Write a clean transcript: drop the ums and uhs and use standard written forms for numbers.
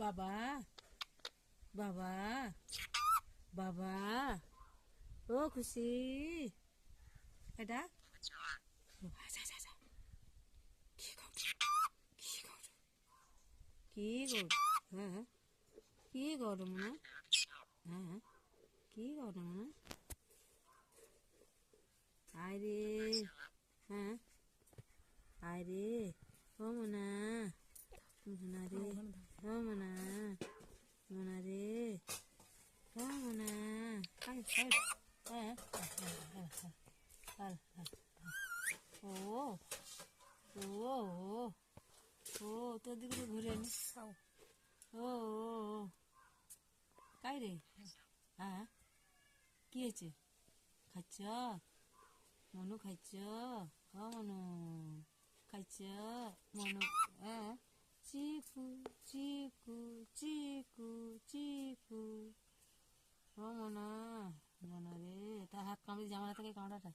বাবা বাবা বাবা ও খুশি এটা কি হ্যাঁ কি গরম না হ্যাঁ কি গরম না আয় রে হ্যাঁ আয় রে ও মোনা মোনা রে ও মোনা মোনা রে ও মোনা আয় আয় ও ও ও তোর দিকে ঘুরে নি ও কাই রে হ্যাঁ কি হয়েছে খাচ্ছ মনু খাচ্ছ মনু খাচ্ছ মনু হ্যাঁ চিকু চিকু চিকু চিকু ও মনা মনা রে তার হাত কামড়ে জামাটা থেকে কামড়াটা